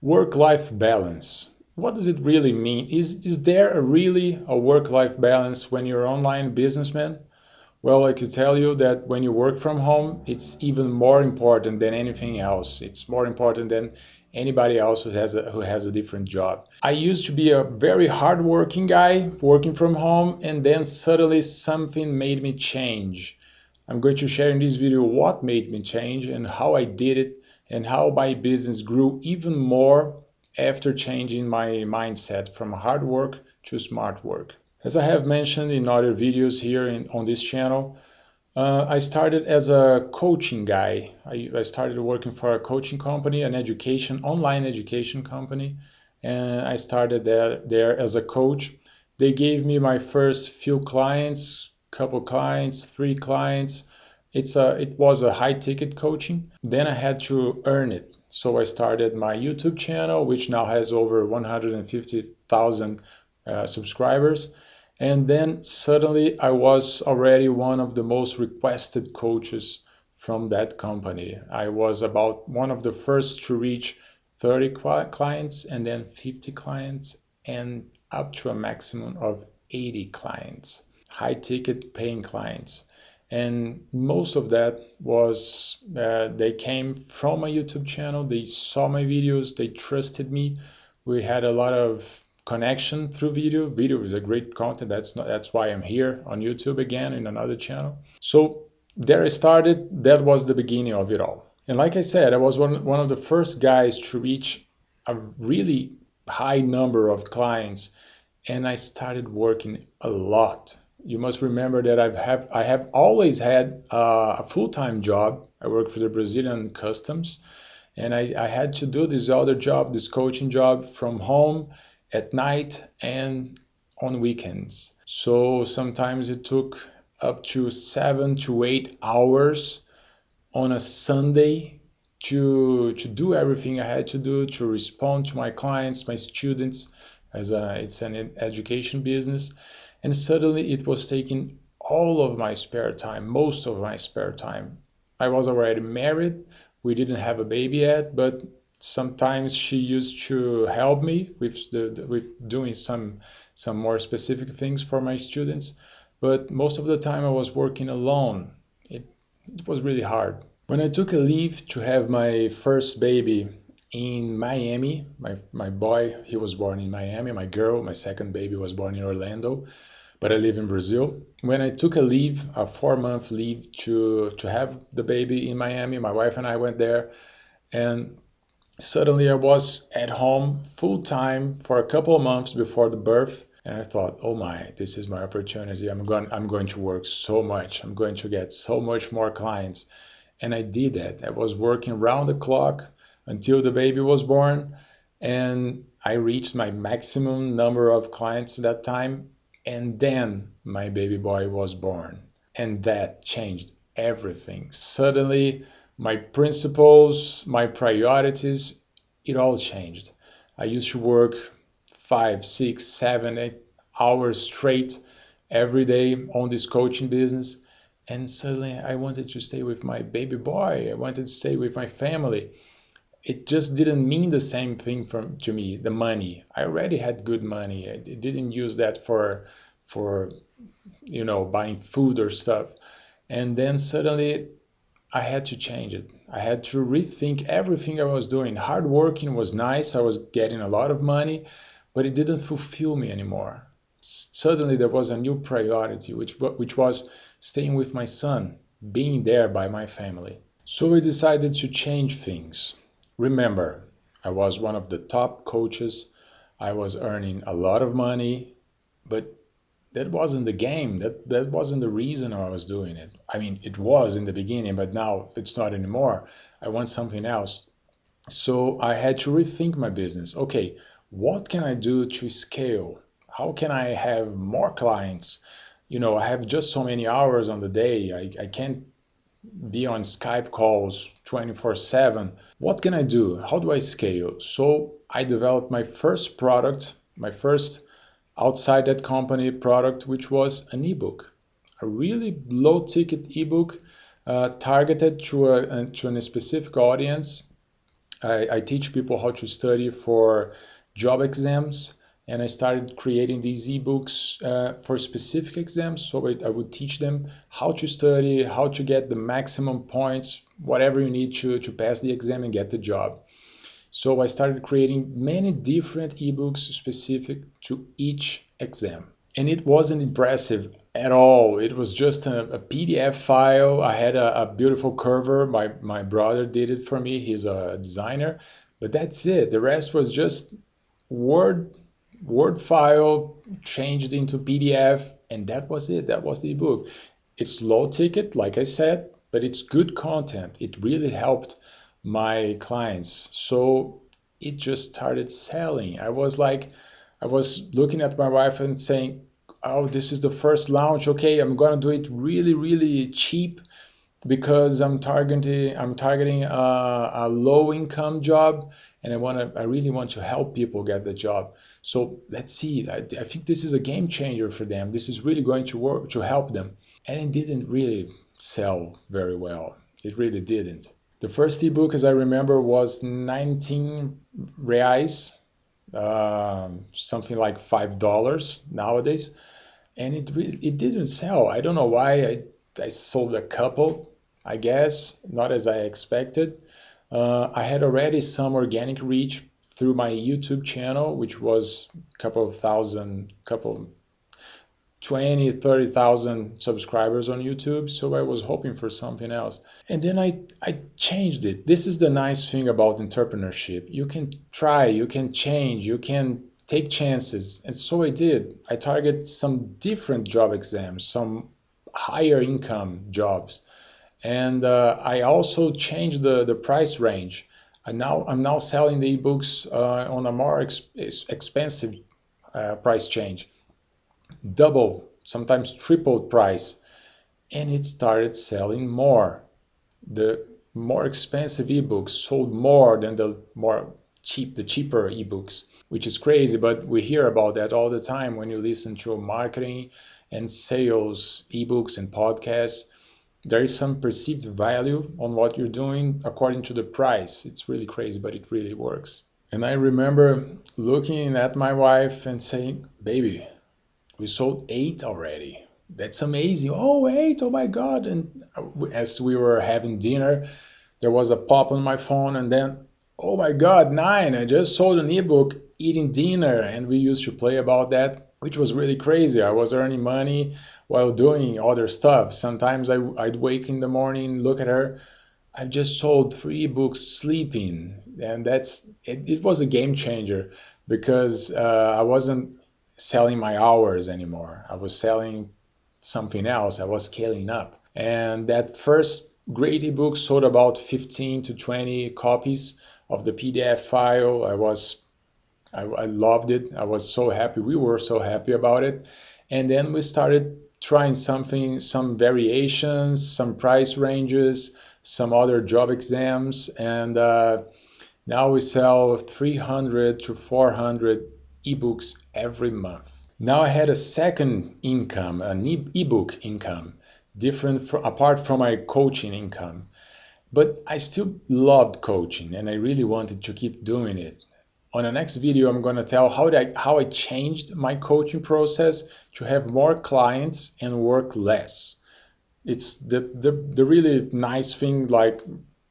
Work-life balance. What does it really mean? Is there really a work-life balance when you're an online businessman? Well, I could tell you that when you work from home, it's even more important than anything else. It's more important than anybody else who has a different job. I used to be a very hardworking guy working from home, and then suddenly something made me change. I'm going to share in this video what made me change and how I did it and how my business grew even more after changing my mindset from hard work to smart work. As I have mentioned in other videos here on this channel, I started as a coaching guy. I started working for a coaching company, online education company, and I started there as a coach. They gave me my first few clients, couple clients, 3 clients. It was a high ticket coaching. Then I had to earn it. So I started my YouTube channel, which now has over 150,000 subscribers. And then suddenly I was already one of the most requested coaches from that company. I was about one of the first to reach 30 clients and then 50 clients and up to a maximum of 80 clients, high ticket paying clients. And most of that was they came from my YouTube channel. They saw my videos, they trusted me. We had a lot of connection through video. Video is a great content. That's why I'm here on YouTube again in another channel. So there I started. That was the beginning of it all. And like I said, I was one of the first guys to reach a really high number of clients, and I started working a lot. You must remember that I have always had a full-time job. I work for the Brazilian Customs, and I had to do this other job, this coaching job, from home at night and on weekends. So sometimes it took up to 7 to 8 hours on a Sunday to do everything I had to do to respond to my clients, my students, it's an education business. And suddenly it was taking all of my spare time, most of my spare time. I was already married. We didn't have a baby yet, but sometimes she used to help me with doing some more specific things for my students. But most of the time I was working alone. It was really hard. When I took a leave to have my first baby in Miami, my boy, he was born in Miami. My girl, my second baby, was born in Orlando, but I live in Brazil. When I took a leave, a 4-month leave to have the baby in Miami, my wife and I went there, and suddenly I was at home full time for a couple of months before the birth. And I thought, oh my, this is my opportunity. I'm going to work so much. I'm going to get so much more clients. And I did that. I was working round the clock until the baby was born, and I reached my maximum number of clients that time. And then my baby boy was born, and that changed everything. Suddenly, my principles, my priorities, it all changed. I used to work 5, 6, 7, 8 hours straight every day on this coaching business. And suddenly I wanted to stay with my baby boy. I wanted to stay with my family. It just didn't mean the same thing to me, the money. I already had good money. I didn't use that for buying food or stuff. And then suddenly I had to change it. I had to rethink everything I was doing. Hard working was nice. I was getting a lot of money, but it didn't fulfill me anymore. Suddenly there was a new priority, which was staying with my son, being there by my family. So I decided to change things. Remember, I was one of the top coaches. I was earning a lot of money, but that wasn't the game. That wasn't the reason I was doing it. I mean, it was in the beginning, but now it's not anymore. I want something else. So I had to rethink my business. Okay, what can I do to scale? How can I have more clients? I have just so many hours on the day. I can't be on Skype calls 24/7. What can I do? How do I scale? So I developed my first product, my first outside that company product, which was an ebook, a really low ticket ebook targeted to a specific audience. I teach people how to study for job exams, and I started creating these ebooks for specific exams. So I would teach them how to study, how to get the maximum points, whatever you need to pass the exam and get the job. So I started creating many different ebooks specific to each exam. And it wasn't impressive at all. It was just a PDF file. I had a beautiful cover. My brother did it for me. He's a designer. But that's it. The rest was just Word Word file changed into PDF, and that was it. That was the ebook. It's low ticket, like I said, but it's good content. It really helped my clients. So it just started selling. I was looking at my wife and saying, oh, this is the first launch. Okay, I'm gonna do it really, really cheap because I'm targeting a low income job, and I really want to help people get the job. So let's see. I think this is a game changer for them. This is really going to work to help them. And it didn't really sell very well. It really didn't. The first ebook, as I remember, was 19 reais, something like $5 nowadays, and it didn't sell. I don't know why. I sold a couple, I guess, not as I expected. I had already some organic reach through my YouTube channel, which was a couple of thousand, couple 20, 30,000 subscribers on YouTube. So I was hoping for something else. And then I changed it. This is the nice thing about entrepreneurship. You can try, you can change, you can take chances. And so I did. I target some different job exams, some higher income jobs. And I also changed the price range. I'm now selling the ebooks on a more expensive price change, double, sometimes triple price, and it started selling more. The more expensive ebooks sold more than the cheaper ebooks, which is crazy, but we hear about that all the time when you listen to marketing and sales ebooks and podcasts. There is some perceived value on what you're doing according to the price. It's really crazy, but it really works. And I remember looking at my wife and saying, baby, we sold 8 already. That's amazing. Oh, 8, oh my God. And as we were having dinner, there was a pop on my phone, and then, oh my God, 9. I just sold an ebook eating dinner. And we used to play about that, which was really crazy. I was earning money while doing other stuff. Sometimes I'd wake in the morning, look at her. I've just sold 3 books sleeping. And it was a game changer because I wasn't selling my hours anymore. I was selling something else. I was scaling up. And that first great ebook sold about 15 to 20 copies of the PDF file. I loved it. I was so happy. We were so happy about it. And then we started trying some variations, some price ranges, some other job exams. And now we sell 300 to 400 ebooks every month. Now I had a second income, an ebook income, apart from my coaching income. But I still loved coaching and I really wanted to keep doing it. On the next video, I'm going to tell how I changed my coaching process to have more clients and work less. It's the really nice thing, like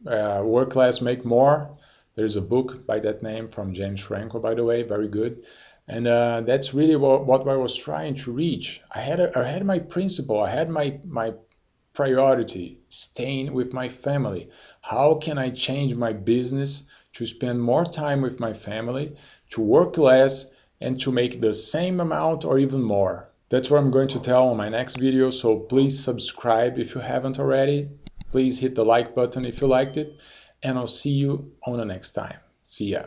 work less, make more. There's a book by that name from James Franco, by the way, very good. And that's really what I was trying to reach. I had my principle, I had my priority, staying with my family. How can I change my business to spend more time with my family, to work less, and to make the same amount or even more? That's what I'm going to tell on my next video, so please subscribe if you haven't already. Please hit the like button if you liked it, and I'll see you on the next time. See ya.